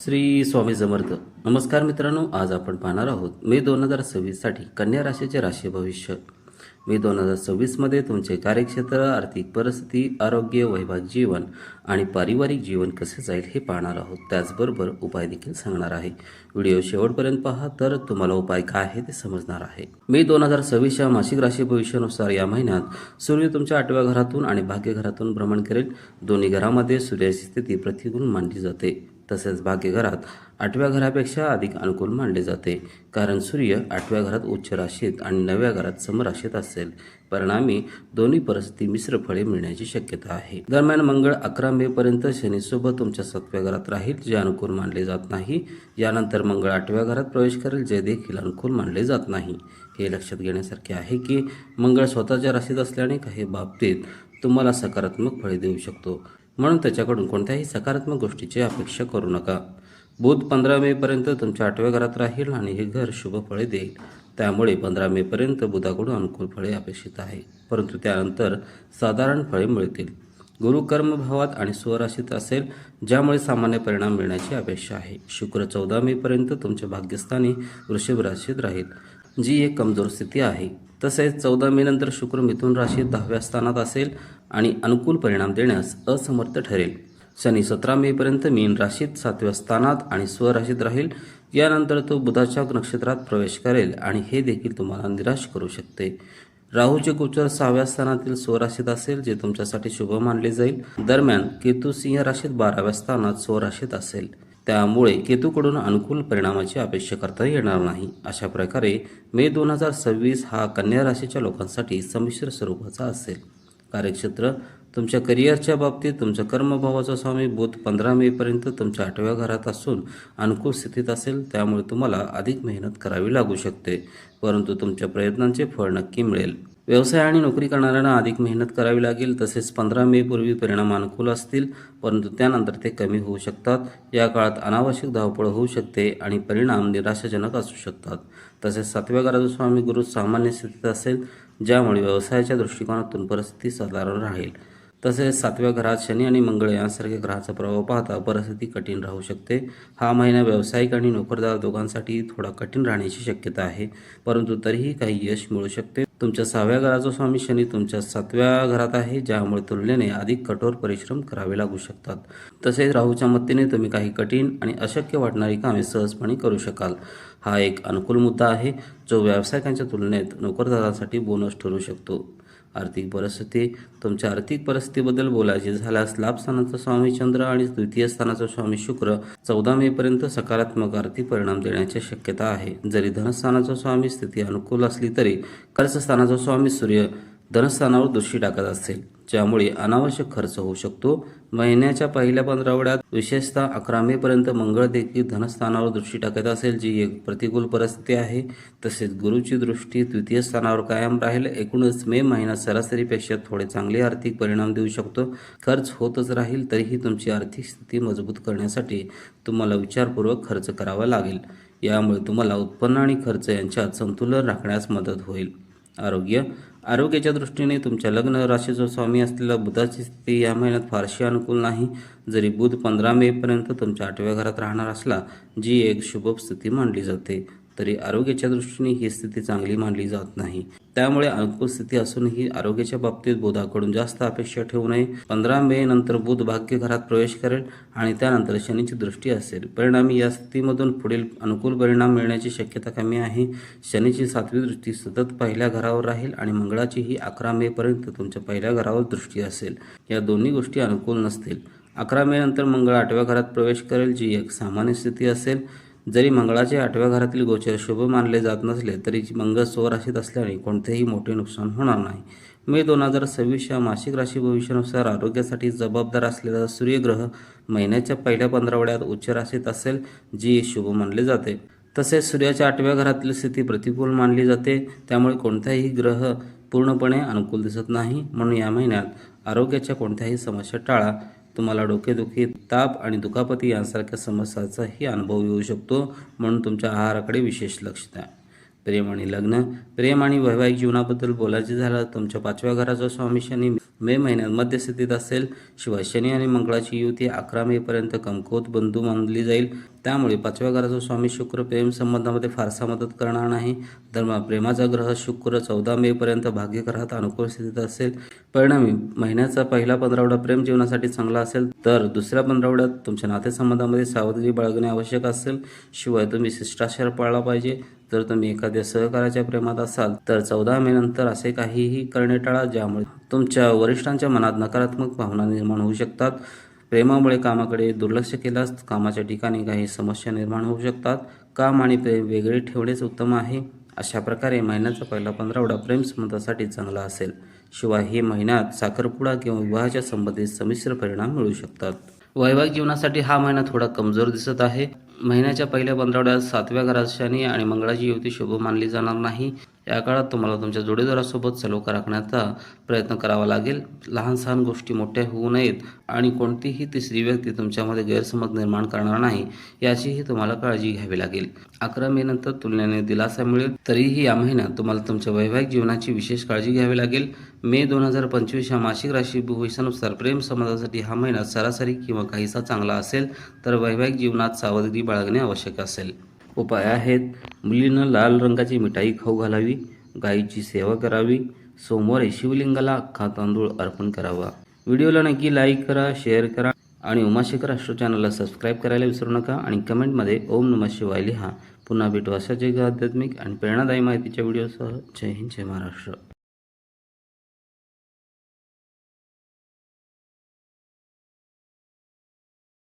श्री स्वामी समर्थ. नमस्कार मित्रांनो, आज आपण पाहणार आहोत मे 2026 साठी कन्या राशीचे राशी भविष्य. मे 2026 मध्ये तुमचे कार्यक्षेत्र, आर्थिक परिस्थिती, आरोग्य, वैवाहिक जीवन आणि पारिवारिक जीवन कसे जाईल हे पाहणार आहोत. त्याचबरोबर उपाय देखील सांगणार आहे. व्हिडिओ शेवटपर्यंत पहा, तर तुम्हाला उपाय काय आहे ते समजणार आहे. मे 2026च्या मासिक राशी भविष्यानुसार या महिन्यात सूर्य तुमच्या 8व्या घरातून आणि भाग्य घरातून भ्रमण करेल. दोन्ही घरामध्ये सूर्याची स्थिती प्रतिकूल मानली जाते. तसेच भाग्यघरात 8व्या घरापेक्षा अधिक अनुकूल मानले जाते, कारण सूर्य 8व्या घरात उच्च राशीत आणि 9व्या घरात समराशीत असेल. परिणामी दोन्ही परिस्थिती मिश्र फळे मिळण्याची शक्यता आहे. दरम्यान मंगळ 11 मे पर्यंत शनीसोबत तुमच्या 7व्या घरात राहील, जे अनुकूल मानले जात नाही. यानंतर मंगळ 8व्या घरात प्रवेश करेल, जे देखील अनुकूल मानले जात नाही. हे लक्षात घेण्यासारखे आहे की मंगळ स्वतःच्या राशीत असल्याने काही बाबतीत तुम्हाला सकारात्मक फळे देऊ शकतो, म्हणून त्याच्याकडून कोणत्याही सकारात्मक गोष्टीची अपेक्षा करू नका. बुध 15 मे पर्यंत तुमच्या 8व्या घरात राहील आणि हे घर शुभ फळे देईल. त्यामुळे 15 मे पर्यंत बुधाकडून अनुकूल फळे अपेक्षित आहे, परंतु त्यानंतर साधारण फळे मिळतील. गुरु कर्मभावात आणि स्वराशीत असेल, ज्यामुळे सामान्य परिणाम मिळण्याची अपेक्षा आहे. शुक्र 14 मे पर्यंत तुमच्या भाग्यस्थानी वृषभ राशीत राहील, जी एक कमजोर स्थिती आहे. तसेच 14 मे नंतर शुक्र मिथुन राशीत 10व्या स्थानात असेल आणि अनुकूल परिणाम देण्यास असमर्थ ठरेल. शनी 17 मे पर्यंत मीन राशीत 7व्या स्थानात आणि स्वराशीत राहील. यानंतर तो बुधाच्या नक्षत्रात प्रवेश करेल आणि हे देखील तुम्हाला निराश करू शकते. राहूचे गोचर 6व्या स्थानातील स्वराशीत असेल, जे तुमच्यासाठी शुभ मानले जाईल. दरम्यान केतू सिंह राशीत 12व्या स्थानात स्वराशीत असेल, त्यामुळे केतूकडून अनुकूल परिणामाची अपेक्षा करता येणार नाही. अशा प्रकारे मे 2026 हा कन्या राशीच्या लोकांसाठी संमिश्र स्वरूपाचा असेल. कार्यक्षेत्र, तुमच्या करिअरच्या बाबतीत तुमच्या कर्मभावाचा स्वामी बुध 15 मे पर्यंत तुमच्या 8व्या घरात असून अनुकूल स्थितीत असेल, त्यामुळे तुम्हाला अधिक मेहनत करावी लागू शकते, परंतु तुमच्या प्रयत्नांचे फळ नक्की मिळेल. व्यवसाय आणि नोकरी करणाऱ्यांना अधिक मेहनत करावी लागेल. तसेच 15 मे पूर्वी परिणाम अनुकूल असतील, परंतु त्यानंतर ते कमी होऊ शकतात. या काळात अनावश्यक धावपळ होऊ शकते आणि परिणाम निराशाजनक असू शकतात. तसेच 7व्या घराचा स्वामी गुरु सामान्य स्थितीत असेल, ज्यामुळे व्यवसायाच्या दृष्टिकोनातून परिस्थिती साधारण राहील. तसेच 7व्या घरात शनी आणि मंगळ यांसारख्या ग्रहाचा प्रभाव पाहता परिस्थिती कठीण राहू शकते. हा महिना व्यावसायिक आणि नोकरदार दोघांसाठी थोडा कठीण राहण्याची शक्यता आहे, परंतु तरीही काही यश मिळू शकते. तुमच्या 6व्या घराचा स्वामी शनी तुमच्या 7व्या घरात आहे, ज्यामुळे तुलनेने अधिक कठोर परिश्रम करावे लागू शकतात. तसेच राहूच्या मदतीने तुम्ही काही कठीण आणि अशक्य वाटणारी कामे सहजपणे करू शकाल. हा एक अनुकूल मुद्दा आहे, जो व्यावसायिकांच्या तुलनेत नोकरदारांसाठी बोनस ठरू शकतो. आर्थिक परिस्थिती, तुमच्या आर्थिक परिस्थितीबद्दल बोलायचे झाल्यास लाभ स्थानाचा स्वामी चंद्र आणि द्वितीय स्थानाचा स्वामी शुक्र 14 मे पर्यंत सकारात्मक आर्थिक परिणाम देण्याची शक्यता आहे. जरी धनस्थानाचा स्वामी स्थिती अनुकूल असली तरी खर्चस्थानाचा स्वामी सूर्य धनस्थानावर दृष्टी टाकत असेल, ज्यामुळे अनावश्यक खर्च होऊ शकतो. महिन्याच्या पहिल्या 15 आठवड्यात विशेषतः 11 मे पर्यंत मंगळ देखील धनस्थानावर दृष्टी टाकत असेल, जी एक प्रतिकूल परिस्थिती आहे. तसेच गुरुची दृष्टी द्वितीय स्थानावर कायम राहील. एकूणच मे महिना सरासरीपेक्षा थोडे चांगले आर्थिक परिणाम देऊ शकतो. खर्च होतच राहील, तरीही तुमची आर्थिक स्थिती मजबूत करण्यासाठी तुम्हाला विचारपूर्वक खर्च करावा लागेल. यामुळे तुम्हाला उत्पन्न आणि खर्च यांच्यात संतुलन राखण्यास मदत होईल. आरोग्याच्या दृष्टीने तुमच्या लग्न राशीचा स्वामी असलेल्या बुधाची स्थिती या महिन्यात फारशी अनुकूल नाही. जरी बुध 15 मे पर्यंत तुमच्या 8व्या घरात राहणार असला, जी एक शुभ स्थिती मानली जाते, तरी आरोग्याच्या दृष्टीने ही स्थिती चांगली मानली जात नाही. त्यामुळे अनुकूल स्थिती असूनही आरोग्याच्या बाबतीत बुधाकडून जास्त अपेक्षा ठेवू नये. 15 मे नंतर बुध भाग्य घरात प्रवेश करेल आणि त्यानंतर शनीची दृष्टी असेल. परिणामी या स्थितीमधून पुढील अनुकूल परिणाम मिळण्याची शक्यता कमी आहे. शनीची 7वी दृष्टी सतत पहिल्या घरावर राहील आणि मंगळाचीही 11 मे पर्यंत तुमच्या पहिल्या घरावर दृष्टी असेल. या दोन्ही गोष्टी अनुकूल नसतील. 11 मे नंतर मंगळ 8व्या घरात प्रवेश करेल, जी एक सामान्य स्थिती असेल. जरी मंगळाचे 8व्या घरातील गोचर शुभ मानले जात नसले, तरी मंगळ स्वराशीत असल्याने कोणतेही मोठे नुकसान होणार नाही. मे 2026 या मासिक राशी भविष्यानुसार आरोग्यासाठी जबाबदार असलेला सूर्यग्रह महिन्याच्या पहिल्या 15 आठवड्यात उच्च राशीत असेल, जी शुभ मानले जाते. तसेच सूर्याच्या 8व्या घरातील स्थिती प्रतिकूल मानली जाते, त्यामुळे कोणताही ग्रह पूर्णपणे अनुकूल दिसत नाही. म्हणून या महिन्यात आरोग्याच्या कोणत्याही समस्या टाळा. तुम्हाला डोकेदुखी, ताप आणि दुखापती यांसारख्या समस्यांचाही अनुभव येऊ शकतो, म्हणून तुमच्या आहाराकडे विशेष लक्ष द्या. प्रेम आणि लग्न, प्रेम आणि वैवाहिक जीवनाबद्दल बोलायचे झालं, तुमच्या 5व्या घराचा स्वामी शनी मे महिन्यात मध्यस्थितीत असेल. शिवाय शनी आणि मंगळाची युती 11 मे पर्यंत कमकुवत बंधू मानली जाईल. त्यामुळे 5व्या घराचा स्वामी शुक्र प्रेम संबंधामध्ये फारसा मदत करणार नाही. प्रेमाचा ग्रह शुक्र 14 मे पर्यंत भाग्यग्रहात अनुकूल स्थितीत असेल. परिणामी महिन्याचा पहिला 15 प्रेम जीवनासाठी चांगला असेल, तर दुसऱ्या 15 तुमच्या नातेसंबंधामध्ये सावधगिरी बाळगणे आवश्यक असेल. शिवाय तुम्ही शिष्टाचार पाळला पाहिजे. जर तुम्ही एखाद्या सहकार्याच्या प्रेमात असाल तर 14 मे नंतर असे काहीही करणे टाळा ज्यामुळे तुमच्या वरिष्ठांच्या मनात नकारात्मक भावना निर्माण होऊ शकतात. प्रेमामुळे कामाकडे दुर्लक्ष केल्यास कामाच्या ठिकाणी काही समस्या निर्माण होऊ शकतात. काम आणि प्रेम वेगळे ठेवणेच उत्तम आहे. अशा प्रकारे महिन्याचा पहिला 15 प्रेम संबंधासाठी चांगला असेल. शिवाय हे महिन्यात साखरपुडा किंवा विवाहाच्या संबंधित संमिश्र परिणाम मिळू शकतात. वैवाहिक जीवनासाठी हा महिना थोडा कमजोर दिसत आहे. महिन्याच्या पहिल्या 15 7व्या घरात शनी आणि मंगळाची युती शुभ मानली जाणार नाही. या काळात तुम्हाला तुमच्या जोडीदारासोबत सलोखा राखण्याचा प्रयत्न करावा लागेल. लहान सहान गोष्टी मोठ्या होऊ नयेत आणि कोणतीही तिसरी व्यक्ती तुमच्यामध्ये गैरसमज निर्माण करणार नाही याचीही तुम्हाला काळजी घ्यावी लागेल. 11 मे नंतर तुलनेने दिलासा मिळेल. तरीही या महिन्यात तुम्हाला तुमच्या वैवाहिक जीवनाची विशेष काळजी घ्यावी लागेल. मे 2025 या मासिक राशी भविष्यानुसार प्रेम संबंधासाठी हा महिना सरासरी किंवा काहीसा चांगला असेल, तर वैवाहिक जीवनात सावधगिरी बाळगणे आवश्यक असेल. उपाय आहेत: मुलीनं लाल रंगाची मिठाई खाऊ घालावी, गायीची सेवा करावी, सोमवारी शिवलिंगाला अख्खा तांदूळ अर्पण करावा. व्हिडिओला नक्की लाईक करा, शेअर करा आणि उमाशेखर ॲस्ट्रो चॅनलला सबस्क्राईब करायला विसरू नका आणि कमेंटमध्ये ओम नमः शिवाय लिहा. पुन्हा भेटू अशाच एका आध्यात्मिक आणि प्रेरणादायी माहितीच्या व्हिडिओसह. जय हिंद, जय महाराष्ट्र.